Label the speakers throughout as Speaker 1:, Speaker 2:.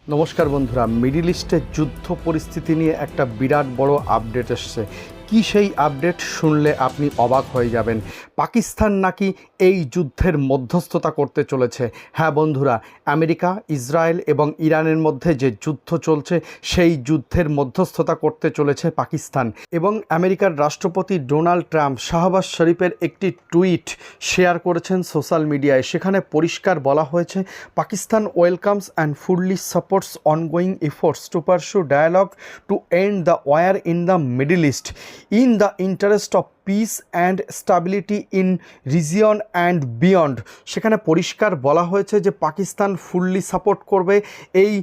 Speaker 1: নমস্কার বন্ধুরা, মিডল ইস্টের যুদ্ধ পরিস্থিতি নিয়ে একটা বিরাট বড় আপডেট এসছে। কি সেই আপডেট শুনলে আপনি অবাক হয়ে যাবেন। পাকিস্তান নাকি এই যুদ্ধের মধ্যস্থতা করতে চলেছে। হ্যাঁ বন্ধুরা, আমেরিকা, ইসরায়েল এবং ইরানের মধ্যে যে যুদ্ধ চলছে সেই যুদ্ধের মধ্যস্থতা করতে চলেছে পাকিস্তান। এবং আমেরিকার রাষ্ট্রপতি ডোনাল্ড ট্রাম্প শাহবাজ শরীফের একটি টুইট শেয়ার করেছেন সোশ্যাল মিডিয়ায়। সেখানে পরিষ্কার বলা হয়েছে, Pakistan welcomes and fully supports ongoing efforts to pursue dialogue to end the war in the Middle East in the interest of peace and stability in region and beyond. সেখানে পরিষ্কার বলা হয়েছে যে পাকিস্তান ফুললি সাপোর্ট করবে এই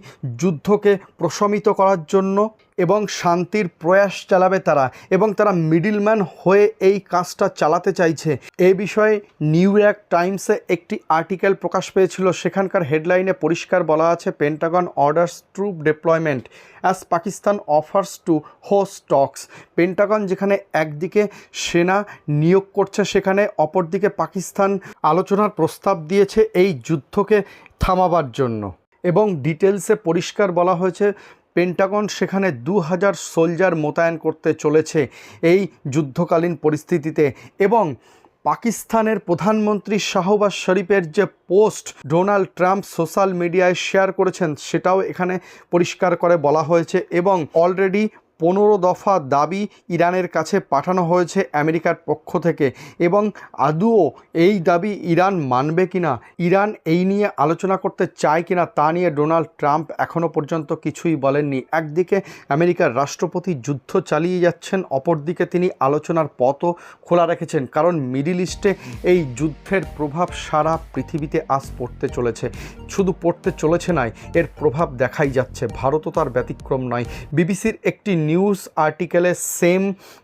Speaker 1: যুদ্ধকে প্রশমিত করার জন্য এবং শান্তির প্রয়াস চালাবে তারা, এবং তারা মিডলম্যান হয়ে এই কাজটা চালাতে চাইছে। এ বিষয়ে নিউ ইয়র্ক টাইমসে একটি আর্টিকেল প্রকাশ পেয়েছিল। সেখানকার হেডলাইনে পরিষ্কার বলা আছে, Pentagon orders troop deployment as Pakistan offers to host talks. Pentagon যেখানে একদিকে সেনা নিয়োগ করছে, সেখানে অপরদিকে পাকিস্তান আলোচনার প্রস্তাব দিয়েছে এই যুদ্ধকে থামাবার জন্য। এবং ডিটেলসে পরিষ্কার বলা হয়েছে, পেন্টাগন সেখানে 2000 সোলজার মোতায়েন করতে চলেছে এই যুদ্ধকালীন পরিস্থিতিতে। এবং পাকিস্তানের প্রধানমন্ত্রী শাহবাজ শরীফের যে পোস্ট ডোনাল্ড ট্রাম্প সোশ্যাল মিডিয়ায় শেয়ার করেছেন সেটাও এখানে পরিষ্কার করে বলা হয়েছে। এবং অলরেডি 15 দফা দাবি ইরানের কাছে পাঠানো হয়েছে আমেরিকার পক্ষ থেকে। এবং আদৌ এই দাবি ইরান মানবে কিনা, ইরান এই নিয়ে আলোচনা করতে চায় কিনা, তা নিয়ে ডোনাল্ড ট্রাম্প এখনও পর্যন্ত কিছুই বলেননি। একদিকে আমেরিকার রাষ্ট্রপতি যুদ্ধ চালিয়ে যাচ্ছেন, অপরদিকে তিনি আলোচনার পথও খোলা রেখেছেন। কারণ মিডল ইস্টে এই যুদ্ধের প্রভাব সারা পৃথিবীতে আজ পড়তে চলেছে। শুধু পড়তে চলেছে নয়, এর প্রভাব দেখাই যাচ্ছে। ভারতও তার ব্যতিক্রম নয়। বিবিসির একটি নিউজ আর্টিকেলে সেম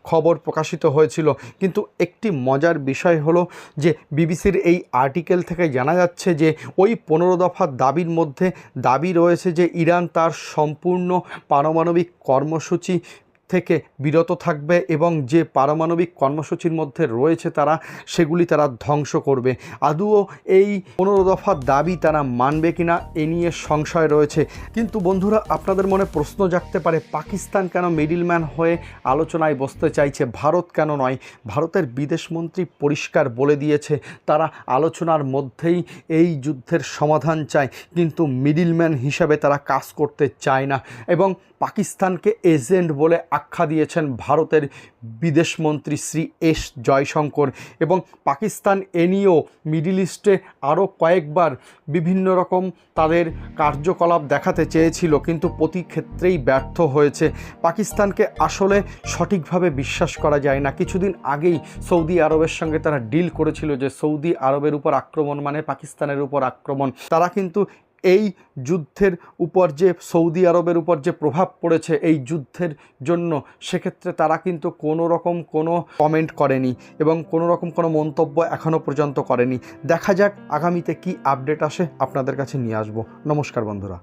Speaker 1: খবর প্রকাশিত হয়েছিল। কিন্তু একটি মজার বিষয় হলো যে বিবিসির এই আর্টিকেল থেকে জানা যাচ্ছে যে ওই 15 দফা দাবির মধ্যে দাবি রয়েছে যে ইরান তার সম্পূর্ণ পারমাণবিক কর্মসূচি থেকে বিরত থাকবে এবং যে পারমাণবিক কর্মসূচির মধ্যে রয়েছে সেগুলি তারা ধ্বংস করবে। আদৌ এই 15 দফা দাবি তারা মানবে কিনা এ নিয়ে সংশয় রয়েছে। কিন্তু বন্ধুরা, আপনাদের মনে প্রশ্ন জাগতে পারে, পাকিস্তান কেন মিডলম্যান হয়ে আলোচনায় বসতে চাইছে, ভারত কেন নয়? ভারতের বিদেশমন্ত্রী পরিষ্কার বলে দিয়েছে তারা আলোচনার মধ্যেই এই যুদ্ধের সমাধান চায়, কিন্তু মিডলম্যান হিসাবে তারা কাজ করতে চায় না। এবং পাকিস্তানকে এজেন্ট বলে আখ্যা দিয়েছেন ভারতের বিদেশমন্ত্রী শ্রী এস জয়শঙ্কর। এবং পাকিস্তান এ নিয়েও মিডল ইস্টে আরও কয়েকবার বিভিন্ন রকম তাদের কার্যকলাপ দেখাতে চেয়েছিল, কিন্তু প্রতি ক্ষেত্রেই ব্যর্থ হয়েছে। পাকিস্তানকে আসলে সঠিকভাবে বিশ্বাস করা যায় না। কিছুদিন আগেই সৌদি আরবের সঙ্গে তারা ডিল করেছিল যে সৌদি আরবের উপর আক্রমণ মানে পাকিস্তানের উপর আক্রমণ। তারা কিন্তু এই যুদ্ধের উপর যে সৌদি আরবের উপর যে প্রভাব পড়েছে এই যুদ্ধের জন্য, সেক্ষেত্রে তারা কিন্তু কোনো রকম কোনো কমেন্ট করেনি এবং কোনো রকম কোনো মন্তব্য এখনও পর্যন্ত করেনি। দেখা যাক আগামীতে কি আপডেট আসে, আপনাদের কাছে নিয়ে আসবো। নমস্কার বন্ধুরা।